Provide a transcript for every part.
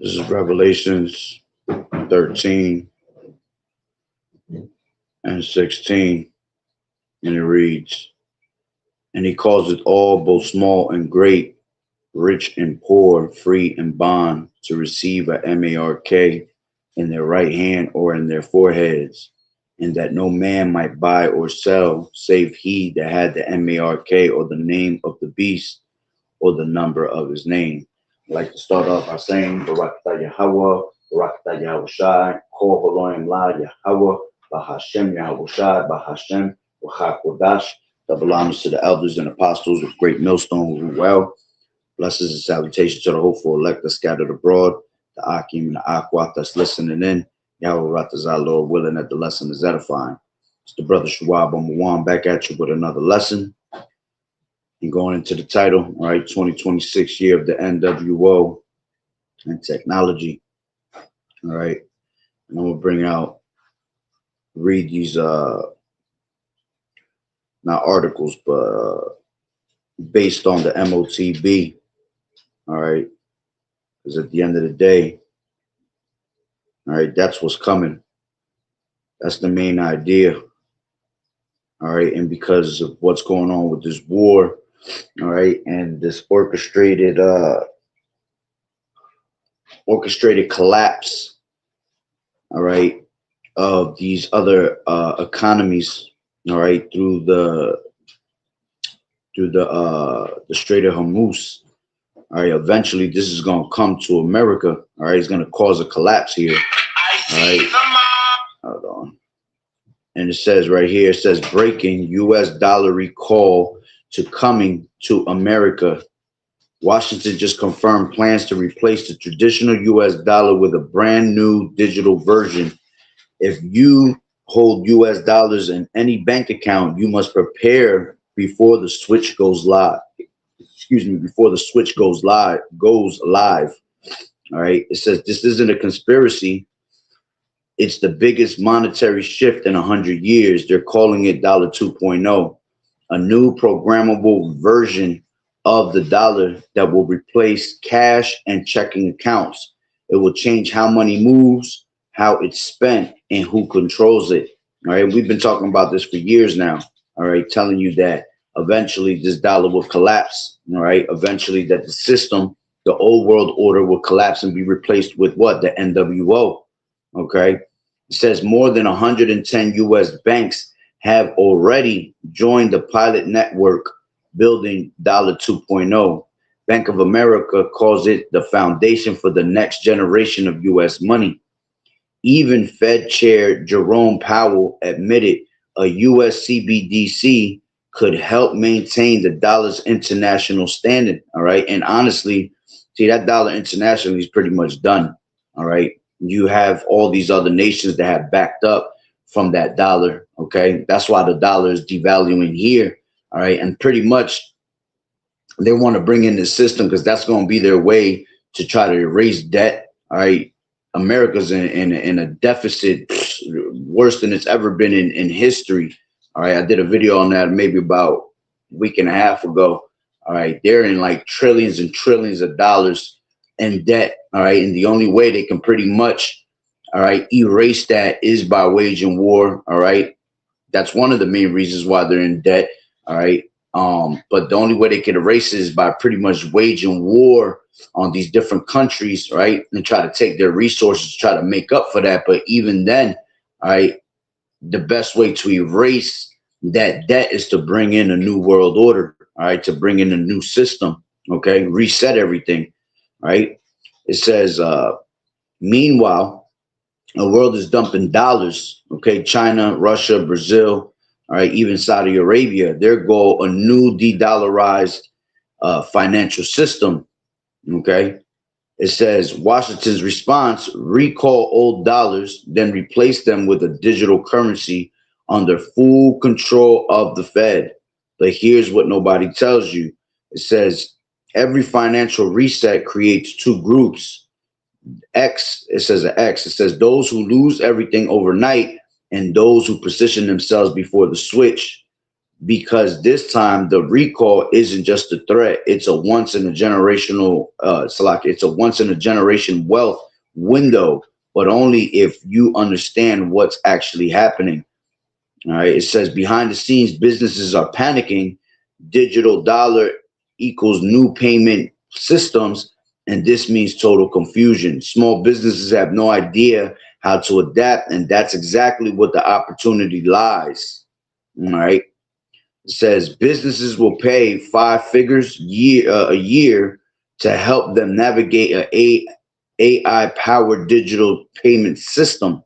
This is Revelations 13 and 16, and it reads, "And he calls it all, both small and great, rich and poor, free and bond, to receive a mark in their right hand or in their foreheads, and that no man might buy or sell, save he that had the mark or the name of the beast or the number of his name." I'd like to start off by saying, Barakatah Yahweh, Barakatah Yahushai, Kol Holoim La Yahweh, Bahashem Yahushai, Bahashem, Wachakodash. Double honors to the elders and apostles of Great Millstone who well. Blessings and salutations to the hopeful elect that scattered abroad, the Akim and the Akwat that's listening in. Yahweh Ratazah, Lord willing, that the lesson is edifying. It's the brother Shuab Amawan back at you with another lesson. And going into the title, all right, 2026 year of the N.W.O and technology. All right. And I'm going to bring out, read these, not articles, but based on the MOTB. All right. Because at the end of the day, all right, that's what's coming. That's the main idea. All right. And because of what's going on with this war, all right, and this orchestrated collapse, all right, of these other economies, all right, through the Strait of Hormuz. All right, eventually this is going to come to America. All right, it's going to cause a collapse here. All right, hold on. And it says right here, it says breaking US dollar recall to coming to America. Washington just confirmed plans to replace the traditional US dollar with a brand new digital version. If you hold US dollars in any bank account, you must prepare before the switch goes live. Excuse me, before the switch goes live. All right. It says this isn't a conspiracy. It's the biggest monetary shift in 100 years. They're calling it dollar 2.0, a new programmable version of the dollar that will replace cash and checking accounts. It will change how money moves, how it's spent, and who controls it. All right. We've been talking about this for years now. All right. Telling you that eventually this dollar will collapse. All right. Eventually that the system, the old world order, will collapse and be replaced with what? The N.W.O. Okay. It says more than 110 US banks have already joined the pilot network building dollar 2.0. Bank of America calls it the foundation for the next generation of US money. Even Fed Chair Jerome Powell admitted a US CBDC could help maintain the dollar's international standing. All right. And honestly, see, that dollar internationally is pretty much done. All right. You have all these other nations that have backed up from that dollar. Okay. That's why the dollar is devaluing here. All right. And pretty much they want to bring in this system because that's going to be their way to try to erase debt. All right. America's in a deficit worse than it's ever been in history. All right. I did a video on that maybe about a week and a half ago. All right. They're in like trillions and trillions of dollars in debt. All right. And the only way they can pretty much, all right, erase that is by waging war. All right. That's one of the main reasons why they're in debt. All right. But the only way they can erase it is by pretty much waging war on these different countries, right? And try to take their resources to try to make up for that. But even then, all right, the best way to erase that debt is to bring in a new world order, all right, to bring in a new system, okay, reset everything, right? It says, meanwhile, the world is dumping dollars, okay, China, Russia, Brazil, all right, even Saudi Arabia, their goal, a new de-dollarized financial system, okay? It says Washington's response, recall old dollars, then replace them with a digital currency under full control of the Fed. But here's what nobody tells you. It says every financial reset creates two groups. X, it says an X. It says those who lose everything overnight and those who position themselves before the switch. because this time the recall isn't just a threat, it's a once in a generational it's a once in a generation wealth window, but only if you understand what's actually happening. All right, it says behind the scenes businesses are panicking. Digital dollar equals new payment systems, and this means total confusion. Small businesses have no idea how to adapt, and that's exactly what the opportunity lies. All right. It says businesses will pay five figures a year to help them navigate a AI powered digital payment system.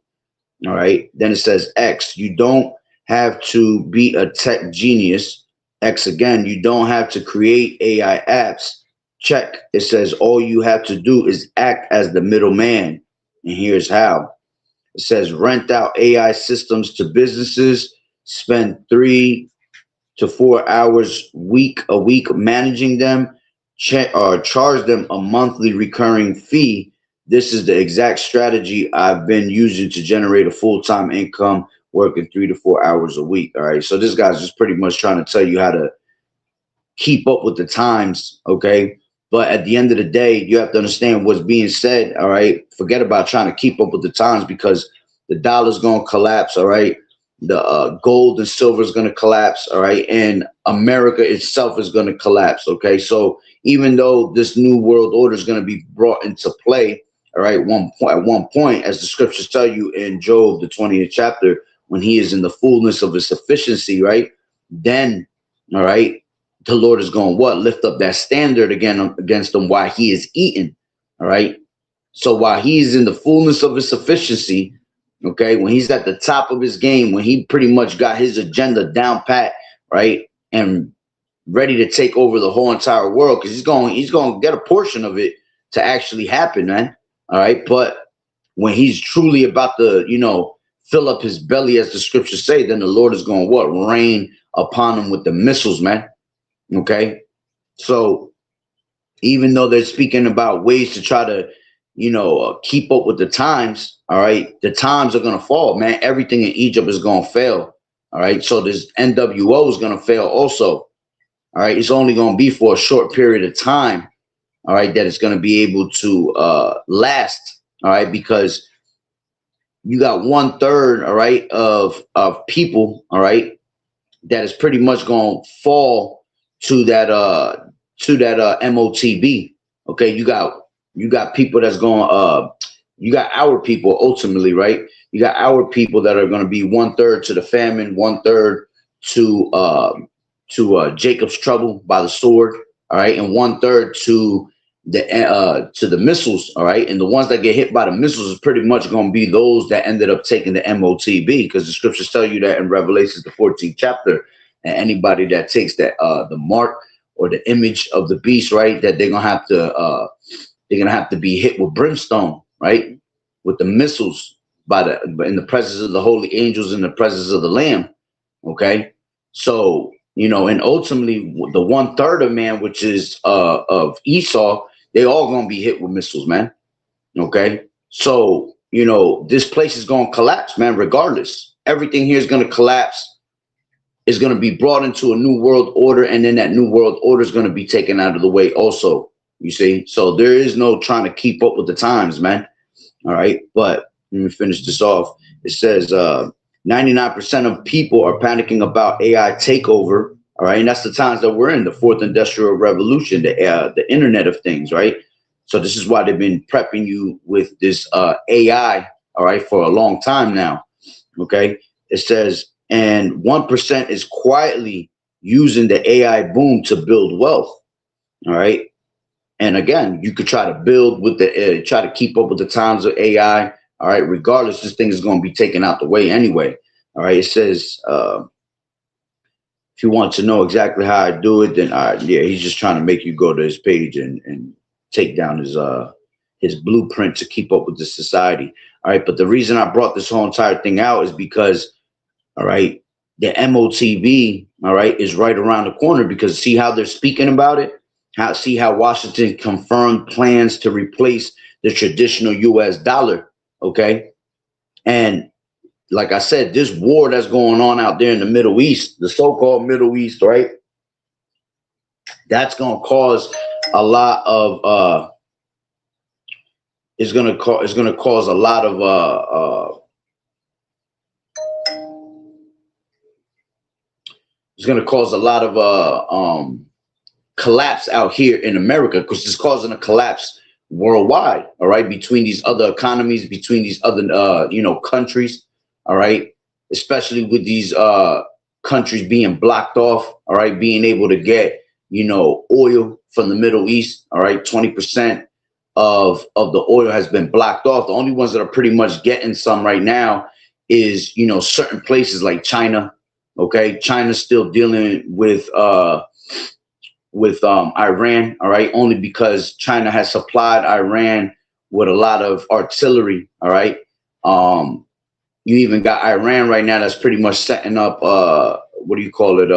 All right. Then it says X. You don't have to be a tech genius. X again. You don't have to create AI apps. Check. It says all you have to do is act as the middleman. And here's how. It says rent out AI systems to businesses. Spend 3 to 4 hours a week managing them, or charge them a monthly recurring fee. This is the exact strategy I've been using to generate a full-time income working 3 to 4 hours a week. All right. So this guy's just pretty much trying to tell you how to keep up with the times. Okay. But at the end of the day, you have to understand what's being said. All right. Forget about trying to keep up with the times, because the dollar's going to collapse. All right. The gold and silver is going to collapse. All right. And America itself is going to collapse. Okay. So even though this new world order is going to be brought into play, all right, at one point, as the scriptures tell you in Job, the 20th chapter, when he is in the fullness of his sufficiency, right, then, all right, the Lord is going what? Lift up that standard again against them while he is eating. All right. So while he's in the fullness of his sufficiency, okay, when he's at the top of his game, when he pretty much got his agenda down pat, right, and ready to take over the whole entire world, because he's going to get a portion of it to actually happen, man. All right. But when he's truly about to, fill up his belly, as the scriptures say, then the Lord is going to what? Rain upon him with the missiles, man. Okay. So even though they're speaking about ways to try to, keep up with the times, all right, the times are going to fall, man. Everything in Egypt is going to fail. All right. So this N.W.O is going to fail also. All right. It's only going to be for a short period of time. All right, that it's going to be able to last. All right, because you got 1/3, all right, of people, all right, that is pretty much going to fall to that MOTB. Okay, you got people that's going you got our people ultimately, right? You got our people that are going to be 1/3 to the famine, 1/3 to Jacob's trouble by the sword. All right, and 1/3 to the missiles. All right, and the ones that get hit by the missiles is pretty much going to be those that ended up taking the MOTB, because the scriptures tell you that in Revelations, the 14th chapter, and anybody that takes that the mark or the image of the beast, right, that they're gonna have to be hit with brimstone, right, with the missiles in the presence of the holy angels, in the presence of the Lamb. Okay, so. And ultimately the 1/3 of man, which is of Esau, they all gonna be hit with missiles, man. Okay, so this place is gonna collapse, man. Regardless, everything here is gonna collapse. It's gonna be brought into a new world order, and then that new world order is gonna be taken out of the way, also. You see, so there is no trying to keep up with the times, man. All right, but let me finish this off. It says 99% of people are panicking about AI takeover. All right. And that's the times that we're in, the fourth industrial revolution, the Internet of Things. Right. So this is why they've been prepping you with this AI. All right. For a long time now. OK, it says and 1% is quietly using the AI boom to build wealth. All right. And again, you could try to build with try to keep up with the times of AI. All right, regardless, this thing is going to be taken out the way anyway. All right, it says, if you want to know exactly how I do it, then yeah, he's just trying to make you go to his page and take down his blueprint to keep up with the society. All right, but the reason I brought this whole entire thing out is because, all right, the MOTB, all right, is right around the corner, because see how they're speaking about it? See how Washington confirmed plans to replace the traditional US dollar. Okay. And like I said, this war that's going on out there in the Middle East, the so-called Middle East, right? That's going to cause a lot of it's going to cause a lot of it's going to cause a lot of collapse out here in America, because it's causing a collapse worldwide, all right, between these other economies, between these other you know, countries, all right, especially with these countries being blocked off, all right, being able to get, you know, oil from the Middle East, all right, 20% of the oil has been blocked off. The only ones that are pretty much getting some right now is, you know, certain places like China. Okay, China's still dealing with Iran, all right, only because China has supplied Iran with a lot of artillery, all right. You even got Iran right now that's pretty much setting up what do you call it,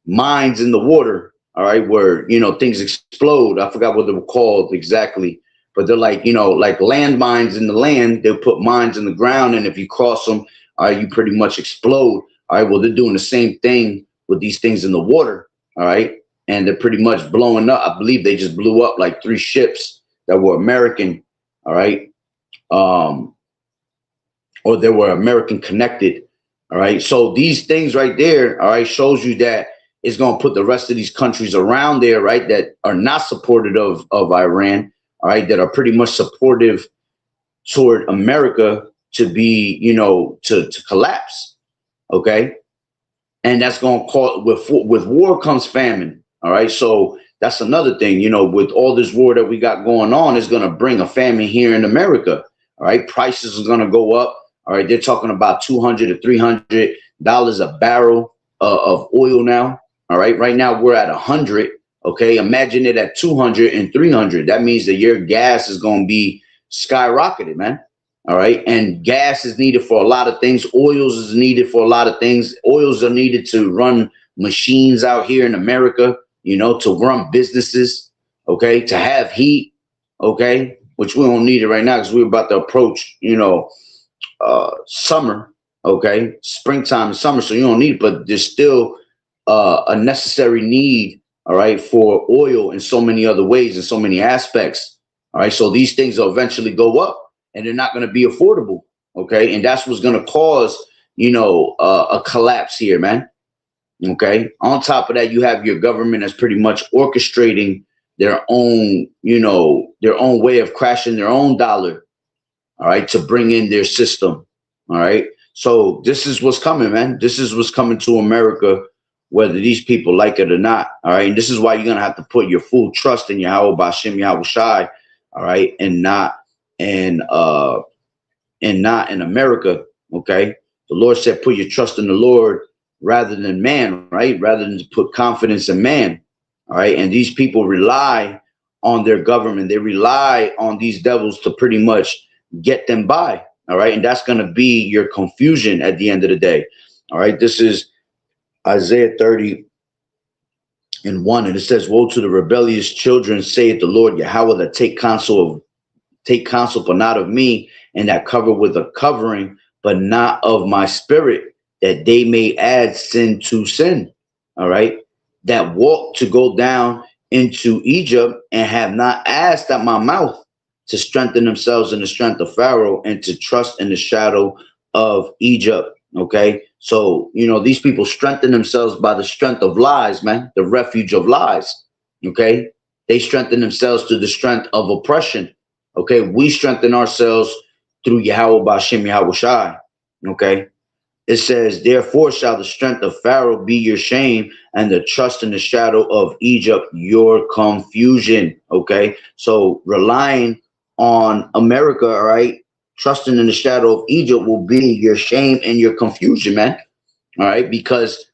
mines in the water, all right, where, you know, things explode. I forgot what they were called exactly, but they're like, you know, like landmines in the land. They'll put mines in the ground, and if you cross them, all right, you pretty much explode. All right, well, they're doing the same thing with these things in the water, all right, and they're pretty much blowing up. I believe they just blew up like 3 ships that were American, all right, or they were American connected, all right. So these things right there, all right, shows you that it's going to put the rest of these countries around there, right, that are not supportive of Iran, all right, that are pretty much supportive toward America to be, you know, to collapse, okay. And that's going to cause, with war comes famine, all right. So that's another thing, you know, with all this war that we got going on, is going to bring a famine here in America, all right. Prices are going to go up, all right. They're talking about $200 to $300 a barrel of oil now. All right. Right now we're at 100. Okay. Imagine it at 200 and 300. That means that your gas is going to be skyrocketed, man. All right. And gas is needed for a lot of things. Oils is needed for a lot of things. Oils are needed to run machines out here in America, you know, to run businesses. Okay. To have heat. Okay. Which we don't need it right now because we're about to approach, you know, summer. Okay. Springtime and summer. So you don't need it, but there's still a necessary need, all right, for oil in so many other ways, in so many aspects. All right, so these things will eventually go up, and they're not going to be affordable. Okay, and that's what's going to cause, you know, a collapse here, man. Okay, on top of that, you have your government that's pretty much orchestrating their own, you know, their own way of crashing their own dollar, all right, to bring in their system. All right, so this is what's coming, man. This is what's coming to America, whether these people like it or not. All right. And this is why you're going to have to put your full trust in Yahweh B'Shem Yahweh Shai. All right. And not in America. Okay. The Lord said, put your trust in the Lord rather than man, right? Rather than to put confidence in man. All right. And these people rely on their government. They rely on these devils to pretty much get them by. All right. And that's going to be your confusion at the end of the day. All right. This is Isaiah 30:1, and it says, woe to the rebellious children, saith the Lord Yahweh, that take counsel, but not of me, and that cover with a covering, but not of my spirit, that they may add sin to sin. All right. That walk to go down into Egypt, and have not asked at my mouth, to strengthen themselves in the strength of Pharaoh, and to trust in the shadow of Egypt. Okay. So, you know, these people strengthen themselves by the strength of lies, man, the refuge of lies. Okay. They strengthen themselves through the strength of oppression. Okay. We strengthen ourselves through Yahweh B'Shem Yahweh Shai. Okay. It says, therefore shall the strength of Pharaoh be your shame, and the trust in the shadow of Egypt your confusion. Okay. So relying on America, all right, trusting in the shadow of Egypt will be your shame and your confusion, man. All right, because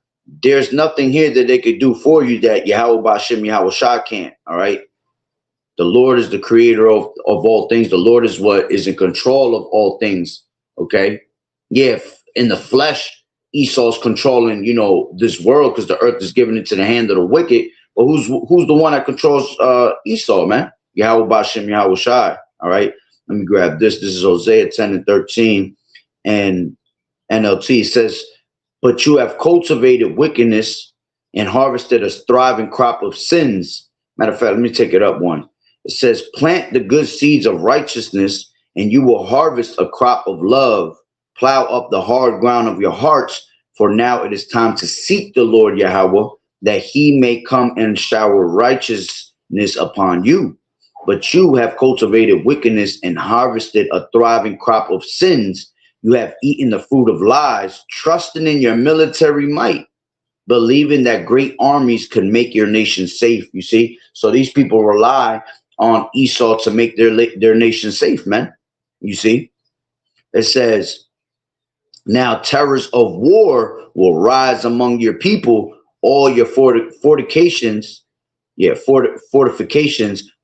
there's nothing here that they could do for you that Yahweh B'Shem Yahweh Shai can't. All right, the Lord is the creator of all things. The Lord is what is in control of all things. Okay, yeah, in the flesh, Esau's controlling, you know, this world, because the earth is given into the hand of the wicked. But who's the one that controls Esau, man? Yahweh B'Shem Yahweh Shai. All right. Let me grab this. This is Hosea 10:13. and NLT says, but you have cultivated wickedness and harvested a thriving crop of sins. Matter of fact, let me take it up one. It says, plant the good seeds of righteousness, and you will harvest a crop of love. Plow up the hard ground of your hearts, for now it is time to seek the Lord Yahweh, that he may come and shower righteousness upon you. But you have cultivated wickedness and harvested a thriving crop of sins. You have eaten the fruit of lies, trusting in your military might, believing that great armies could make your nation safe. You see, so these people rely on Esau to make their nation safe, man. You see, it says, now terrors of war will rise among your people. All your fortifications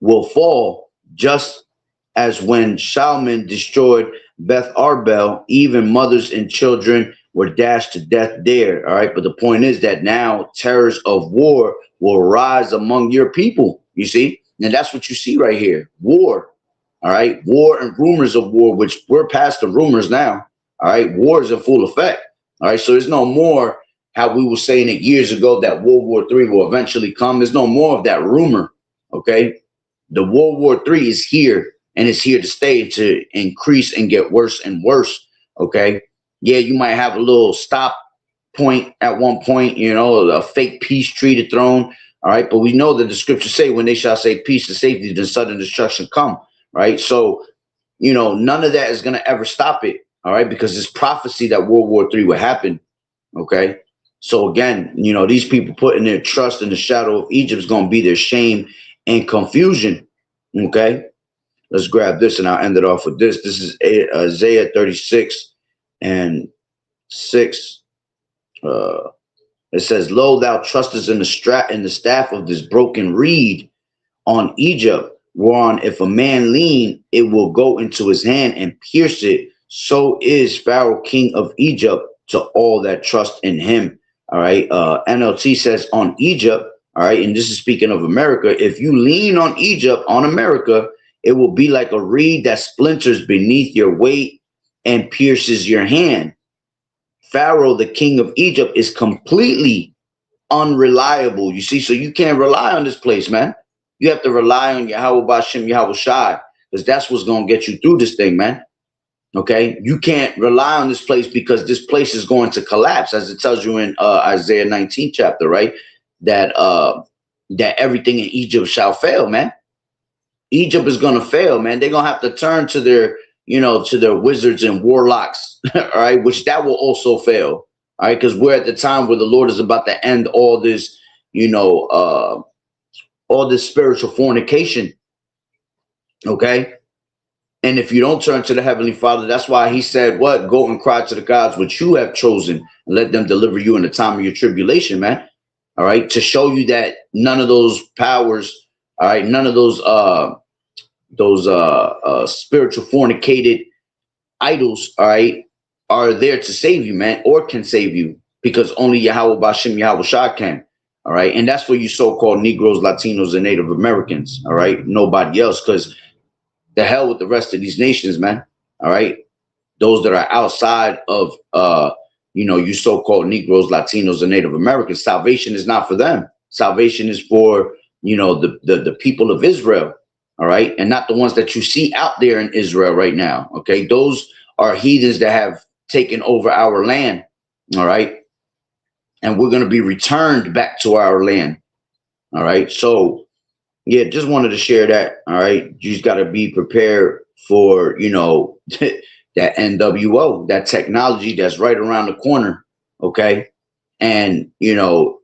will fall, just as when Shalman destroyed Beth Arbel, even mothers and children were dashed to death there. All right. But the point is that now terrors of war will rise among your people. You see, and that's what you see right here. War. All right. War and rumors of war, which we're past the rumors now. All right. War is in full effect. All right. So there's no more how we were saying it years ago that World War III will eventually come. There's no more of that rumor. OK, the World War III is here, and it's here to stay, to increase and get worse and worse. OK, yeah, you might have a little stop point at one point, you know, a fake peace treaty thrown. All right. But we know that the scriptures say, when they shall say peace and safety, then sudden destruction come. Right. So, you know, none of that is going to ever stop it. All right. Because it's prophecy that World War III would happen. OK, so again, you know, these people putting their trust in the shadow of Egypt is going to be their shame and confusion. OK, let's grab this and I'll end it off with this. This is Isaiah 36 and 6. It says, lo, thou trustest in the staff of this broken reed on Egypt, whereon if a man lean, it will go into his hand and pierce it. So is Pharaoh, king of Egypt, to all that trust in him. All right. NLT says on Egypt. All right. And this is speaking of America. If you lean on Egypt, on America, it will be like a reed that splinters beneath your weight and pierces your hand. Pharaoh, the king of Egypt, is completely unreliable. You see, so you can't rely on this place, man. You have to rely on Yahweh B'Shem Yahweh Shai, because that's what's going to get you through this thing, man. Okay, you can't rely on this place, because this place is going to collapse, as it tells you in Isaiah 19 chapter, right? That that everything in Egypt shall fail, man. Egypt is going to fail, man. They're going to have to turn to their, you know, to their wizards and warlocks, all right, which that will also fail, all right, because we're at the time where the Lord is about to end all this, you know, all this spiritual fornication, okay? And if you don't turn to the Heavenly Father, that's why he said, what? Go and cry to the gods which you have chosen, and let them deliver you in the time of your tribulation, man. All right. To show you that none of those powers, all right, none of those spiritual fornicated idols, all right, are there to save you, man, or can save you, because only Yahweh B'Shem Yahweh Shah can. All right. And that's for you so-called Negroes, Latinos, and Native Americans. All right. Nobody else, because the hell with the rest of these nations, man. All right. Those that are outside of, you know, you so-called Negroes, Latinos, and Native Americans. Salvation is not for them. Salvation is for, you know, the people of Israel. All right. And not the ones that you see out there in Israel right now. OK, those are heathens that have taken over our land. All right. And we're going to be returned back to our land. All right. So, yeah, just wanted to share that. All right. You just got to be prepared for, you know, that N.W.O, that technology that's right around the corner. OK. And, you know,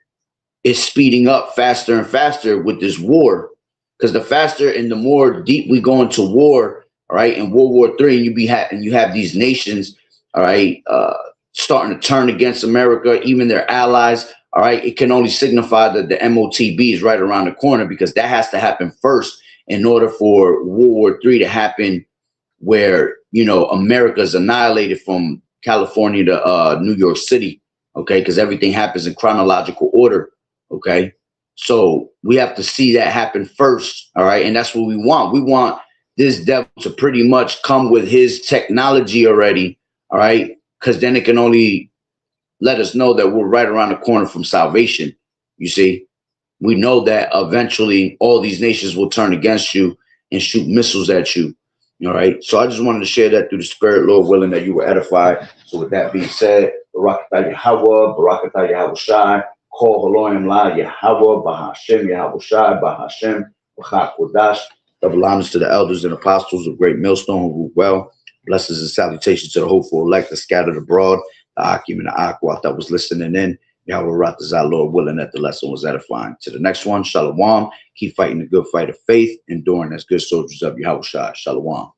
it's speeding up faster and faster with this war, because the faster and the more deep we go into war. All right. In World War III, and you have these nations. All right. Starting to turn against America, even their allies. All right, it can only signify that the MOTB is right around the corner, because that has to happen first in order for World War III to happen, where, you know, America is annihilated from California to New York City. OK, because everything happens in chronological order. OK, so we have to see that happen first. All right. And that's what we want. We want this devil to pretty much come with his technology already. all right? Because then it can only let us know that we're right around the corner from salvation. You see, we know that eventually all these nations will turn against you and shoot missiles at you. All right. So I just wanted to share that through the Spirit, Lord willing, that you were edified. So with that being said, Barakatah Yahawah, Barakatah Yahawashi, Kol Haloim La Yahawah, Bahashem Yahawashi, Bahashem, B'chak Kodash. Double honors to the elders and apostles of Great Millstone who rule well. Blessings and salutations to the hopeful elect that scattered abroad, the Akim and the Aquat that was listening in. Yahweh Ratazah, Lord willing, that the lesson was edifying. To the next one, Shalom. Keep fighting the good fight of faith, enduring as good soldiers of Yahweh Shai. Shalom.